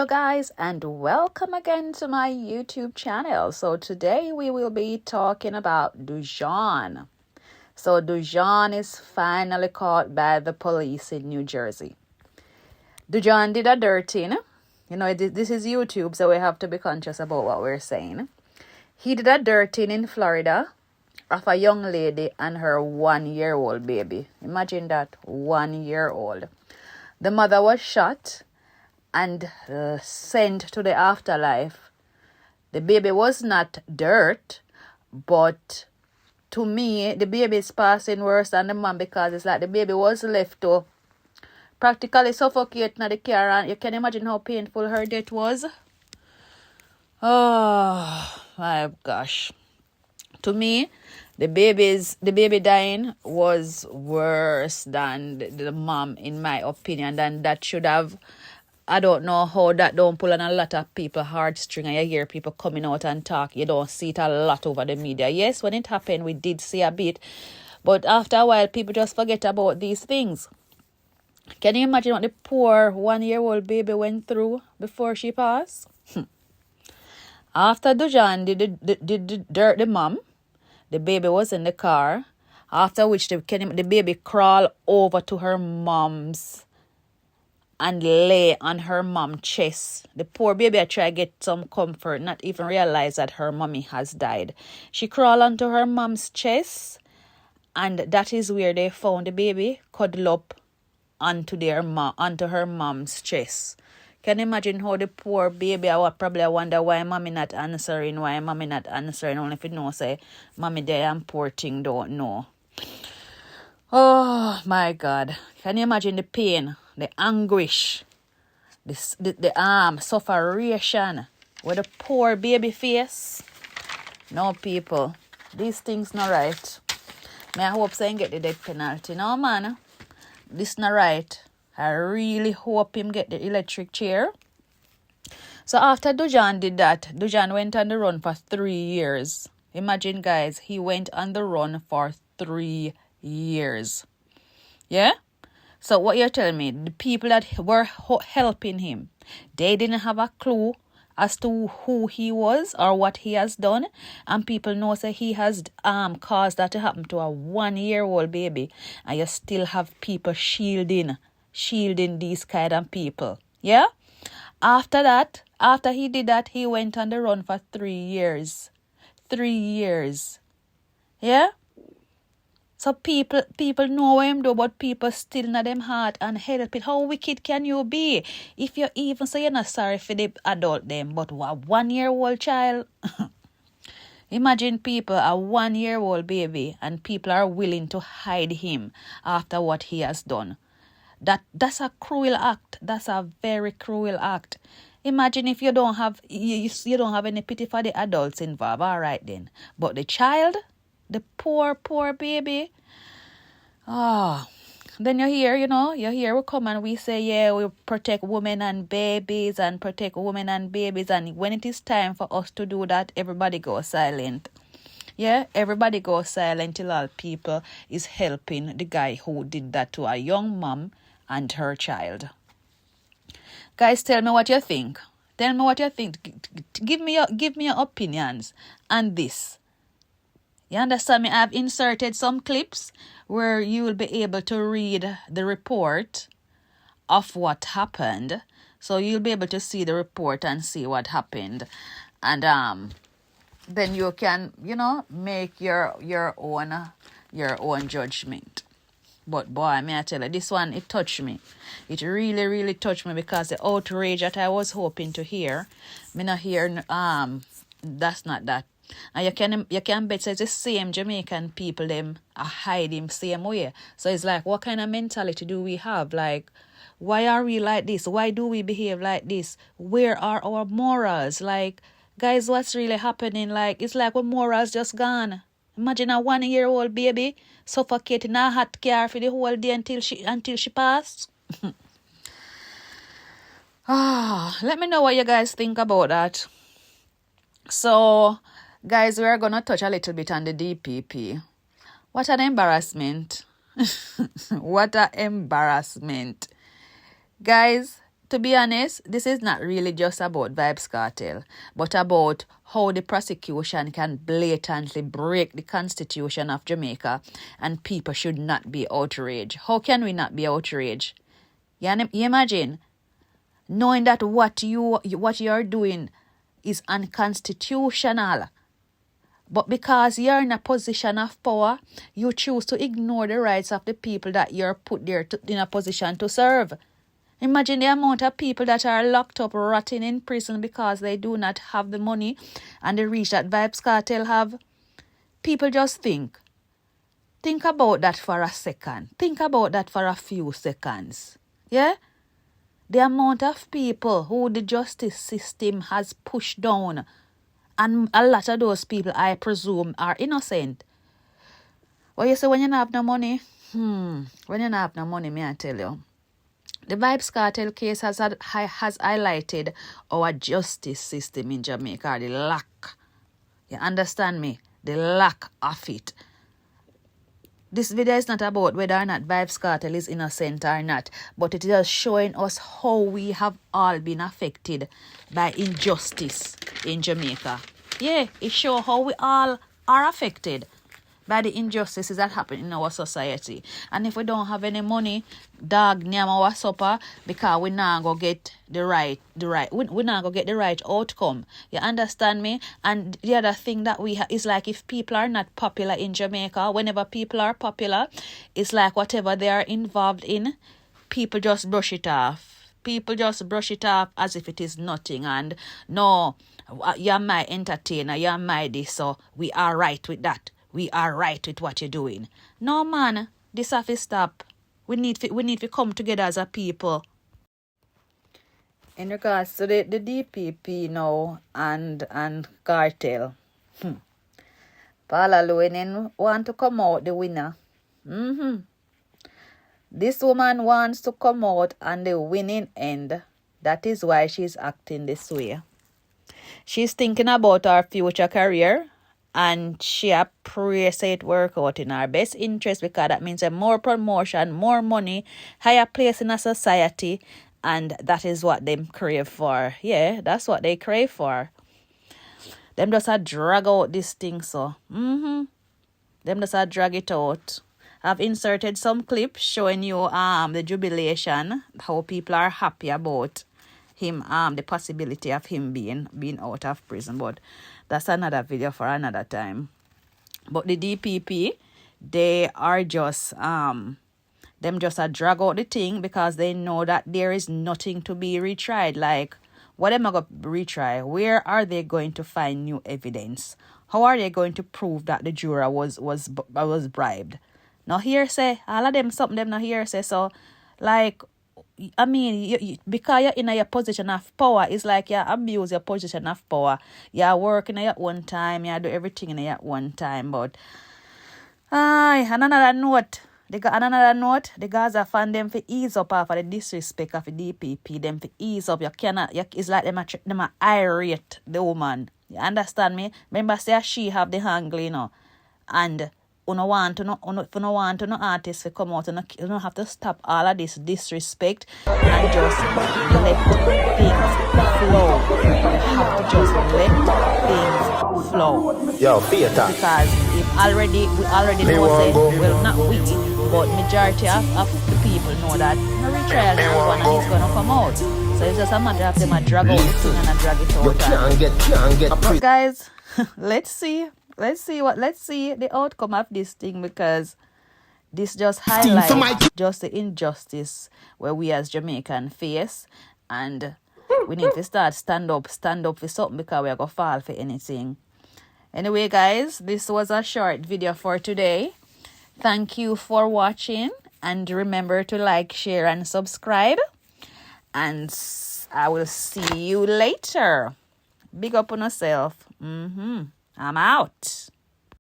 Hello guys, and welcome again to my YouTube channel. So today we will be talking about Doujoun. So Doujoun is finally caught by the police in New Jersey. Doujoun did a dirty, this is YouTube, so we have to be conscious about what we're saying. He did a dirty in Florida of a young lady and her 1-year-old baby. Imagine that, 1-year-old. The mother was shot and sent to the afterlife. The baby was not dirt, but to me, the baby is passing worse than the mom, because it's like the baby was left to practically suffocate in the car, and you can imagine how painful her death was. Oh my gosh. To me, the baby dying was worse than the mom, in my opinion, and that should have, I don't know how that don't pull on a lot of people heartstring, and you hear people coming out and talk. You don't see it a lot over the media. Yes, when it happened, we did see a bit, but after a while, people just forget about these things. Can you imagine what the poor 1-year-old baby went through before she passed? After Doujoun did the mom, the baby was in the car, after which the baby crawled over to her mom's and lay on her mom's chest. The poor baby tried to get some comfort, not even realize that her mommy has died. She crawled onto her mom's chest, and that is where they found the baby cuddled up onto her mom's chest. Can you imagine how the poor baby, I would probably wonder why mommy not answering, only if you know, say, mommy there and poor thing don't know. Oh my God. Can you imagine the pain, the anguish, the sufferation with the poor baby face? No, people, these things not right. May I hope so get the death penalty. No, man, this not right. I really hope him get the electric chair. So after Doujoun did that, Doujoun went on the run for 3 years. Imagine, guys, he went on the run for 3 years. Yeah? So what you're telling me, the people that were helping him, they didn't have a clue as to who he was or what he has done, and people know say he has caused that to happen to a 1-year-old baby, and you still have people shielding these kind of people. Yeah? After he did that, he went on the run for 3 years. 3 years. Yeah? So people know what him do, but people still not them heart and help it. How wicked can you be? If you even say you're not sorry for the adult them, but a 1-year-old child. Imagine people, a 1-year-old baby, and people are willing to hide him after what he has done. That's a cruel act. That's a very cruel act. Imagine if you don't have any pity for the adults involved. All right then, but the child, the poor baby. Then you hear we come and we say, yeah, we protect women and babies, and when it is time for us to do that, everybody goes silent. Yeah, everybody goes silent till all people is helping the guy who did that to a young mom and her child. Guys, tell me what you think. Give me your opinions on this. You understand me? I've inserted some clips where you will be able to read the report of what happened. So you'll be able to see the report and see what happened. And then you can, make your own judgment. But boy, may I tell you, this one, it touched me. It really, really touched me, because the outrage that I was hoping to hear, me not hear, that's not that. And you can bet it's the same Jamaican people, them are hiding same way. So it's like, what kind of mentality do we have? Like, why are we like this? Why do we behave like this? Where are our morals? Like, guys, what's really happening? Like, it's like our morals just gone. Imagine a 1-year-old baby suffocating in a hot car for the whole day until she passed. Let me know what you guys think about that. So, guys, we are going to touch a little bit on the DPP. What an embarrassment. What an embarrassment. Guys, to be honest, this is not really just about Vybz Kartel, but about how the prosecution can blatantly break the Constitution of Jamaica and people should not be outraged. How can we not be outraged? You imagine knowing that what you're doing is unconstitutional. But because you're in a position of power, you choose to ignore the rights of the people that you're put there in a position to serve. Imagine the amount of people that are locked up, rotting in prison because they do not have the money and the reach that Vybz Kartel have. People just think. Think about that for a second. Think about that for a few seconds. Yeah? The amount of people who the justice system has pushed down, and a lot of those people, I presume, are innocent. Well, you say when you don't have no money? When you don't have no money, may I tell you? The Vybz Kartel case has highlighted our justice system in Jamaica, or the lack. You understand me? The lack of it. This video is not about whether or not Vybz Kartel is innocent or not, but it is showing us how we have all been affected by injustice in Jamaica. Yeah, it shows how we all are affected by the injustices that happen in our society. And if we don't have any money, dog name our supper because we not go get the right we not go get the right outcome. You understand me? And the other thing that we is like, if people are not popular in Jamaica, whenever people are popular, it's like whatever they are involved in, people just brush it off. People just brush it off as if it is nothing. And no, you're my entertainer, you're my this, so we are right with that. We are right with what you're doing. No, man, this have to stop. We need to come together as a people. In regards to the DPP now and cartel, Paula Llewellyn want to come out the winner. This woman wants to come out on the winning end. That is why she's acting this way. She's thinking about her future career. And she prays it work out in our best interest, because that means a more promotion, more money, higher place in a society, and that is what them crave for. Yeah, that's what they crave for. Them just drag out this thing, so. Them just drag it out. I've inserted some clips showing you the jubilation, how people are happy about him, the possibility of him being out of prison, but that's another video for another time. But the DPP, they are just them just drag out the thing because they know that there is nothing to be retried. Like, what am I going to retry? Where are they going to find new evidence? How are they going to prove that the juror was bribed? Now hearsay, all of them something them not hearsay. So, like, I mean, you, because you're in your position of power, it's like you abuse your position of power. You're working at one time, you do everything in your one time. But, another note, the Gaza fan them for ease up after the disrespect of the DPP, them for ease up. You cannot, it's like them are irate, the woman. You understand me? Remember, say she have the angle, you know, and no artists to come out, and you don't have to stop all of this disrespect and just let things flow. You have to just let things flow. Yo, theater. Because we already know, say, well, not we, but majority of the people know that no retrial is one and it's gonna come out. So it's just a matter of them drag out the thing and drag it out. You can't get. But guys, let's see the outcome of this thing, because this just highlights just the injustice where we as Jamaican face, and we need to stand up for something, because we are gonna fall for anything. Anyway, guys, this was a short video for today. Thank you for watching, and remember to like, share, and subscribe. And I will see you later. Big up on yourself. I'm out.